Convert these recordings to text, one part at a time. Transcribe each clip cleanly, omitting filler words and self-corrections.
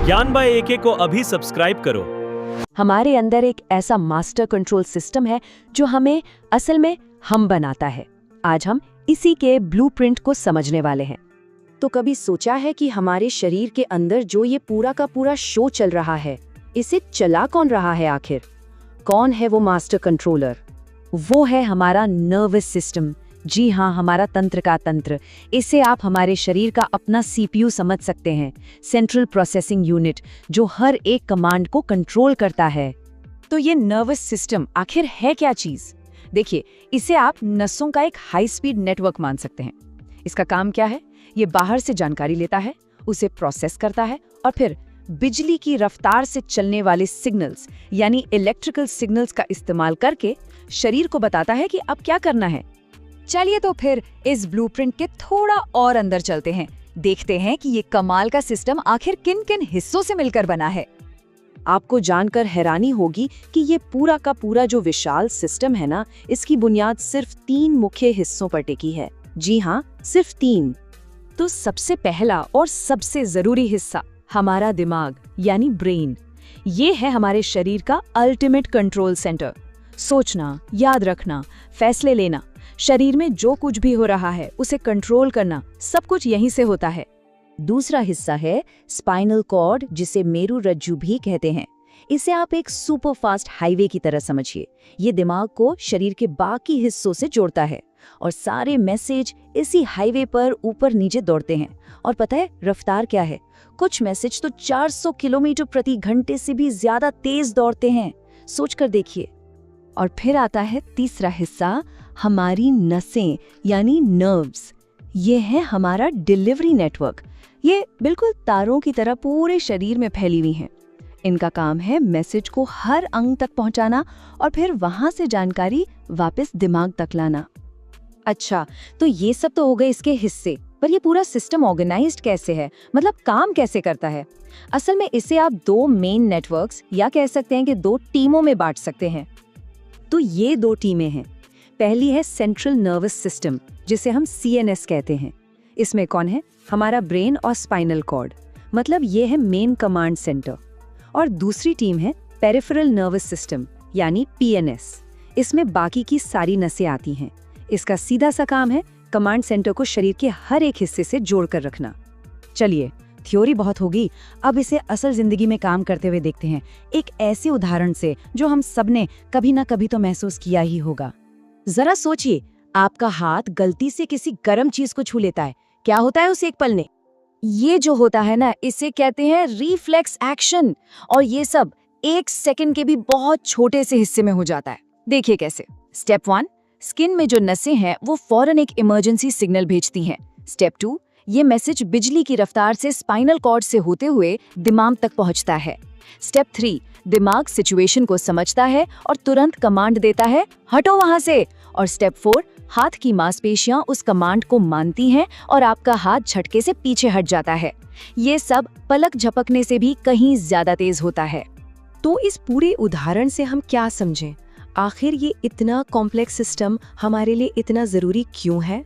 ज्ञान by AK को अभी सब्सक्राइब करो। हमारे अंदर एक ऐसा मास्टर कंट्रोल सिस्टम है जो हमें असल में हम बनाता है। आज हम इसी के ब्लूप्रिंट को समझने वाले हैं। तो कभी सोचा है कि हमारे शरीर के अंदर जो ये पूरा का पूरा शो चल रहा है, इसे चला कौन रहा है आखिर? कौन है वो मास्टर कंट्रोलर? वो है हमारा नर्वस सिस्टम। जी हाँ, हमारा तंत्र का तंत्र। इसे आप हमारे शरीर का अपना सीपीयू समझ सकते हैं, सेंट्रल प्रोसेसिंग यूनिट, जो हर एक कमांड को कंट्रोल करता है। तो ये नर्वस सिस्टम आखिर है क्या चीज? देखिए, इसे आप नसों का एक हाई स्पीड नेटवर्क मान सकते हैं। इसका काम क्या है? ये बाहर से जानकारी लेता है, उसे प्रोसेस करता है और फिर बिजली की रफ्तार से चलने वाले सिग्नल्स यानी इलेक्ट्रिकल सिग्नल्स का इस्तेमाल करके शरीर को बताता है कि अब क्या करना है। चलिए तो फिर इस ब्लूप्रिंट के थोड़ा और अंदर चलते हैं, देखते हैं कि ये कमाल का सिस्टम आखिर किन किन हिस्सों से मिलकर बना है। आपको जानकर हैरानी होगी कि ये पूरा का पूरा जो विशाल सिस्टम है ना, इसकी बुनियाद सिर्फ 3 मुख्य हिस्सों पर टिकी है। जी हाँ, सिर्फ 3। तो सबसे पहला और सबसे जरूरी हिस्सा हमारा दिमाग यानी ब्रेन। ये है हमारे शरीर का अल्टीमेट कंट्रोल सेंटर। सोचना, याद रखना, फैसले लेना, शरीर में जो कुछ भी हो रहा है उसे कंट्रोल करना, सब कुछ यहीं से होता है। दूसरा हिस्सा है स्पाइनल कॉर्ड, जिसे मेरु रज्जु भी कहते हैं। इसे आप एक सुपर फास्ट हाईवे की तरह समझिए। ये दिमाग को शरीर के बाकी हिस्सों से जोड़ता है और सारे मैसेज इसी हाईवे पर ऊपर नीचे दौड़ते हैं। और पता है रफ्तार क्या है? कुछ मैसेज तो 400 किलोमीटर प्रति घंटे से भी ज्यादा तेज दौड़ते हैं। सोचकर देखिए। और फिर आता है तीसरा हिस्सा, हमारी नसें यानी नर्व्स। ये है हमारा डिलीवरी नेटवर्क। ये बिल्कुल तारों की तरह पूरे शरीर में फैली हुई हैं। इनका काम है मैसेज को हर अंग तक पहुंचाना और फिर वहां से जानकारी वापस दिमाग तक लाना। अच्छा, तो ये सब तो हो गए इसके हिस्से, पर ये पूरा सिस्टम ऑर्गेनाइज्ड कैसे है? मतलब काम कैसे करता है? असल में इसे आप 2 मेन नेटवर्क्स या कह सकते हैं कि 2 टीमों में बांट सकते हैं। तो ये 2 टीमें हैं। पहली है सेंट्रल नर्वस सिस्टम, जिसे हम CNS कहते हैं। इसमें कौन है? हमारा ब्रेन और स्पाइनल कॉर्ड, मतलब ये है मेन कमांड सेंटर। और दूसरी टीम है पेरिफेरल नर्वस सिस्टम यानी PNS। इसमें बाकी की सारी नसें आती हैं। इसका सीधा सा काम है कमांड सेंटर को शरीर के हर एक हिस्से से जोड़कर रखना। चलिए, थ्योरी बहुत होगी, अब इसे असल जिंदगी में काम करते हुए देखते हैं, एक ऐसे उदाहरण से जो हम सबने कभी ना कभी तो महसूस किया ही होगा। जरा सोचिए, आपका हाथ गलती से किसी गर्म चीज को छू लेता है। क्या होता है उस एक पल में? ये जो होता है ना, इसे कहते हैं रिफ्लेक्स एक्शन। और ये सब 1 सेकंड के भी बहुत छोटे से हिस्से में हो जाता है। देखिए कैसे। स्टेप 1, स्किन में जो नसें हैं वो फौरन एक इमरजेंसी सिग्नल भेजती हैं। स्टेप 2, ये मैसेज बिजली की रफ्तार से स्पाइनल कॉर्ड से होते हुए दिमाग तक पहुंचता है। स्टेप 3, दिमाग सिचुएशन को समझता है और तुरंत कमांड देता है, हटो वहां से। और स्टेप 4, हाथ की मांसपेशियां उस कमांड को मानती हैं और आपका हाथ झटके से पीछे हट जाता है। ये सब पलक झपकने से भी कहीं ज्यादा तेज होता है। तो इस पूरे उदाहरण से हम क्या समझें? आखिर ये इतना कॉम्प्लेक्स सिस्टम हमारे लिए इतना जरूरी क्यों है?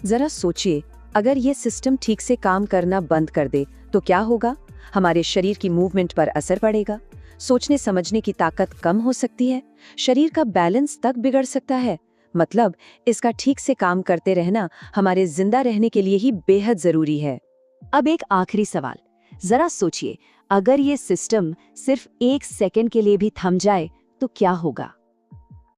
जरा सोचिए, अगर ये सिस्टम ठीक से काम करना बंद कर दे तो क्या होगा? हमारे शरीर की मूवमेंट पर असर पड़ेगा, सोचने समझने की ताकत कम हो सकती है, शरीर का बैलेंस तक बिगड़ सकता है। मतलब इसका ठीक से काम करते रहना हमारे जिंदा रहने के लिए ही बेहद जरूरी है। अब एक आखिरी सवाल, जरा सोचिए, अगर ये सिस्टम सिर्फ 1 सेकंड के लिए भी थम जाए तो क्या होगा?